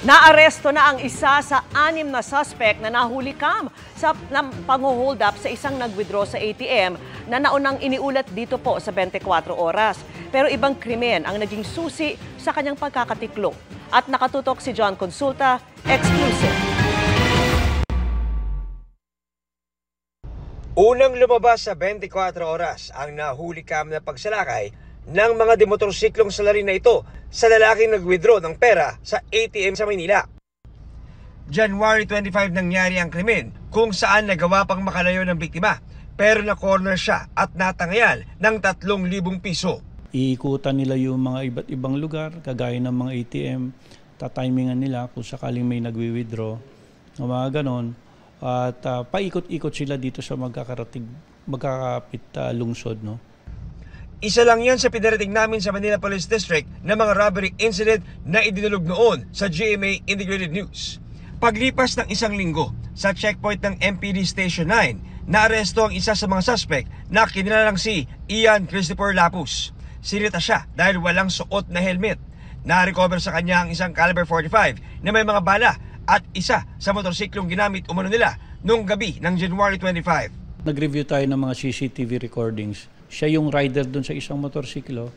Naaresto na ang isa sa 6 na suspect na nahuli kam sa pang-hold up sa isang nag-withdraw sa ATM na naunang iniulat dito po sa 24 oras. Pero ibang krimen ang naging susi sa kanyang pagkakatiklo. At nakatutok si John Consulta, exclusive. Unang lumabas sa 24 oras ang nahuli kam na pagsalakay ng mga demotorsiklong salarin na ito sa lalaking nag-withdraw ng pera sa ATM sa Maynila. January 25 nangyari ang krimen kung saan nagawa pang makalayo ng biktima pero na-corner siya at natangayan ng 3,000 piso. Iikutan nila yung mga iba't ibang lugar kagaya ng mga ATM, tatimingan nila kung sakaling may nagwi-withdraw, mga ganon. At paikot-ikot sila dito sa magkakapit lungsod. No? Isa lang yan sa pinarating namin sa Manila Police District na mga robbery incident na idinulog noon sa GMA Integrated News. Paglipas ng isang linggo sa checkpoint ng MPD Station 9, naaresto ang isa sa mga suspect na kinilalang si Ian Christopher Lapus. Sinita siya dahil walang suot na helmet. Na-recover sa kanya ang isang caliber 45 na may mga bala at isa sa motorsiklong ginamit umano nila noong gabi ng January 25. Nag-review tayo ng mga CCTV recordings. Siya yung rider doon sa isang motorsiklo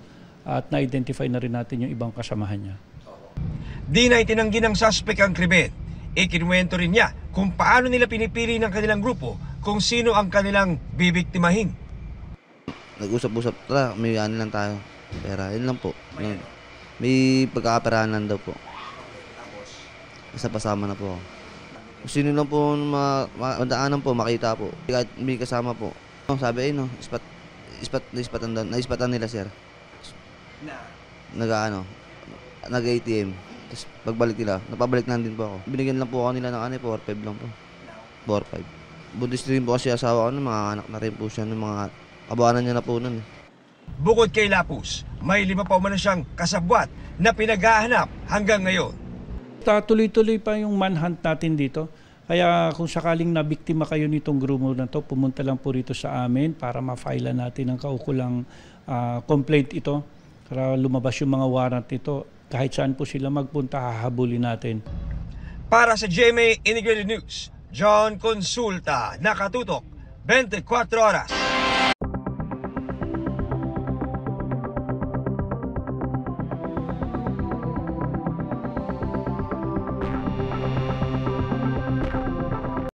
at na-identify na rin natin yung ibang kasamahan niya. Di na itinanggi ng suspect ang krimen. Ikinuwento rin niya kung paano nila pinipili ng kanilang grupo kung sino ang kanilang bibiktimahin. Nag-usap-usap, tara, may ano lang tayo. Pera, yun lang po. May pagkakaperanan daw po. Isa pasama na po ako. Sino lang po madaanan po, makita po. Kahit may kasama po. Sabi ay no, naispatan nila sir. Nag-ATM. Tapos pagbalik nila, napabalik na din po ako. Binigyan lang po ako nila ng 4-5 lang po. 4-5. Buddhist rin po kasi asawa ko, mga anak na rin po siya ng mga kabawanan niya na po nun. Bukod kay Lapus, may 5 pa umano siyang kasabwat na pinaghahanap hanggang ngayon. Tuloy-tuloy pa yung manhunt natin dito. Kaya kung sakaling nabiktima kayo nitong grupo na to, pumunta lang po rito sa amin para ma-file natin ang kaukulang complaint ito. Para lumabas yung mga warrant nito. Kahit saan po sila magpunta, hahabulin natin. Para sa GMA Integrated News, John Consulta, nakatutok 24 oras.